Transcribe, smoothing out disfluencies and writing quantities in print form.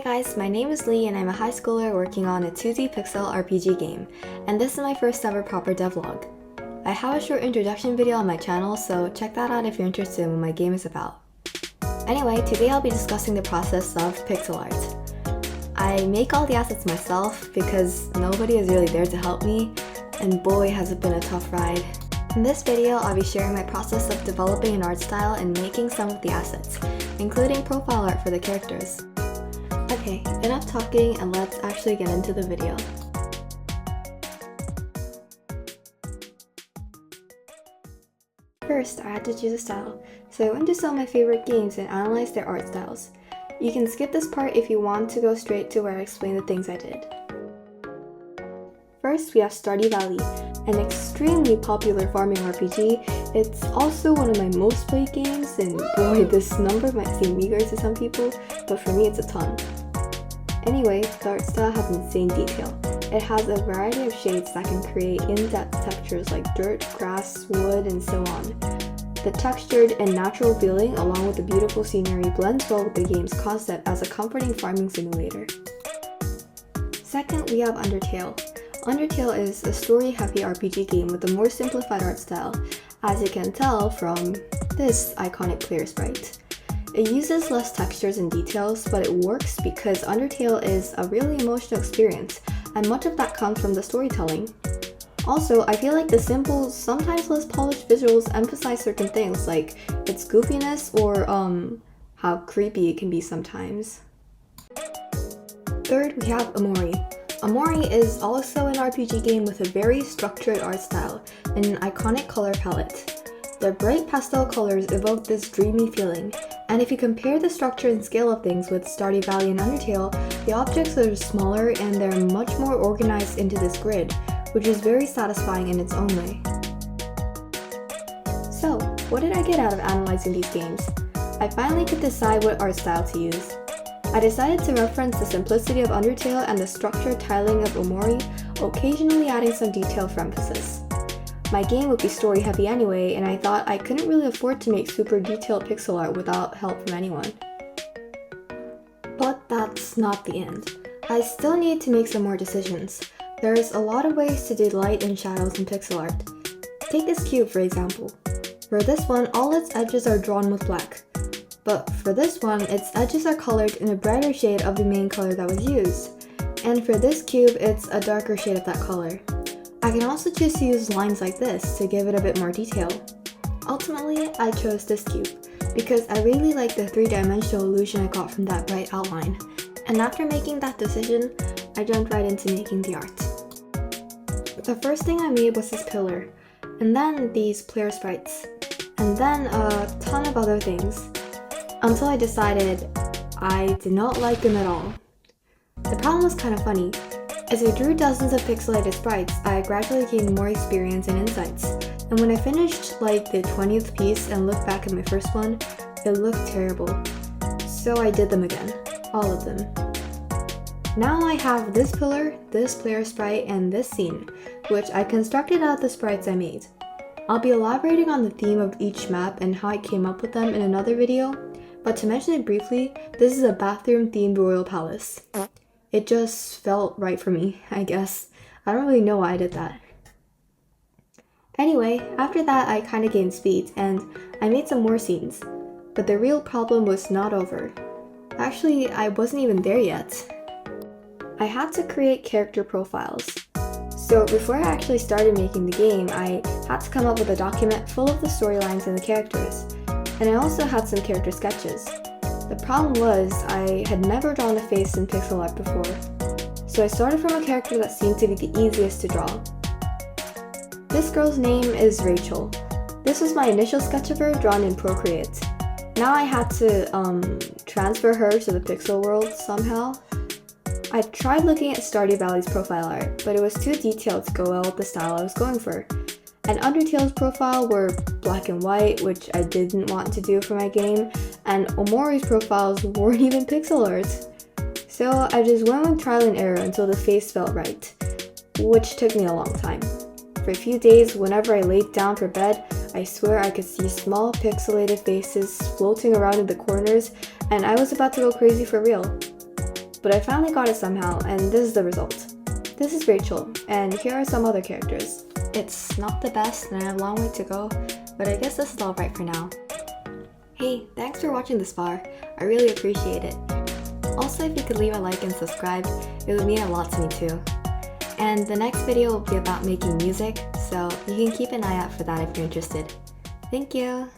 guys, my name is Lee and I'm a high schooler working on a 2D pixel RPG game, and this is my first ever proper devlog. I have a short introduction video on my channel, so check that out if you're interested in what my game is about. Anyway, today I'll be discussing the process of pixel art. I make all the assets myself because nobody is really there to help me, and boy has it been a tough ride. In this video, I'll be sharing my process of developing an art style and making some of the assets, including profile art for the characters. Okay, enough talking and let's actually get into the video. First, I had to choose a style, so I went to some of my favorite games and analyzed their art styles. You can skip this part if you want to go straight to where I explain the things I did. First, we have Stardew Valley, an extremely popular farming RPG. It's also one of my most played games, and boy, this number might seem meager to some people, but for me it's a ton. Anyway, the art style has insane detail. It has a variety of shades that can create in-depth textures like dirt, grass, wood, and so on. The textured and natural feeling along with the beautiful scenery blends well with the game's concept as a comforting farming simulator. Second, we have Undertale. Undertale is a story-heavy RPG game with a more simplified art style, as you can tell from this iconic player sprite. It uses less textures and details, but it works because Undertale is a really emotional experience, and much of that comes from the storytelling. Also, I feel like the simple, sometimes less polished visuals emphasize certain things like its goofiness or how creepy it can be sometimes. Third, we have Omori. Omori is also an RPG game with a very structured art style and an iconic color palette. The bright pastel colors evoke this dreamy feeling, and if you compare the structure and scale of things with Stardew Valley and Undertale, the objects are smaller and they're much more organized into this grid, which is very satisfying in its own way. So, what did I get out of analyzing these games? I finally could decide what art style to use. I decided to reference the simplicity of Undertale and the structured tiling of Omori, occasionally adding some detail for emphasis. My game would be story heavy anyway, and I thought I couldn't really afford to make super detailed pixel art without help from anyone. But that's not the end. I still need to make some more decisions. There's a lot of ways to do light and shadows in pixel art. Take this cube for example. For this one, all its edges are drawn with black. But for this one, its edges are colored in a brighter shade of the main color that was used. And for this cube, it's a darker shade of that color. I can also choose to use lines like this to give it a bit more detail. Ultimately, I chose this cube because I really like the three-dimensional illusion I got from that bright outline. And after making that decision, I jumped right into making the art. The first thing I made was this pillar, and then these player sprites, and then a ton of other things, until I decided I did not like them at all. The problem was kind of funny. As I drew dozens of pixelated sprites, I gradually gained more experience and insights, and when I finished like the 20th piece and looked back at my first one, it looked terrible. So I did them again, all of them. Now I have this pillar, this player sprite, and this scene, which I constructed out of the sprites I made. I'll be elaborating on the theme of each map and how I came up with them in another video, but to mention it briefly, this is a bathroom-themed royal palace. It just felt right for me, I guess. I don't really know why I did that. Anyway, after that I kinda gained speed, and I made some more scenes. But the real problem was not over. Actually, I wasn't even there yet. I had to create character profiles. So before I actually started making the game, I had to come up with a document full of the storylines and the characters. And I also had some character sketches. The problem was, I had never drawn a face in pixel art before, so I started from a character that seemed to be the easiest to draw. This girl's name is Rachel. This was my initial sketch of her drawn in Procreate. Now I had to transfer her to the pixel world somehow. I tried looking at Stardew Valley's profile art, but it was too detailed to go well with the style I was going for. And Undertale's profile were black and white, which I didn't want to do for my game, and Omori's profiles weren't even pixel art. So I just went with trial and error until the face felt right, which took me a long time. For a few days, whenever I laid down for bed, I swear I could see small pixelated faces floating around in the corners, and I was about to go crazy for real. but I finally got it somehow, and this is the result. This is Rachel, and here are some other characters. It's not the best and I have a long way to go, but I guess this is alright for now. Hey, thanks for watching this far. I really appreciate it. Also, if you could leave a like and subscribe, it would mean a lot to me too. And the next video will be about making music, so you can keep an eye out for that if you're interested. Thank you!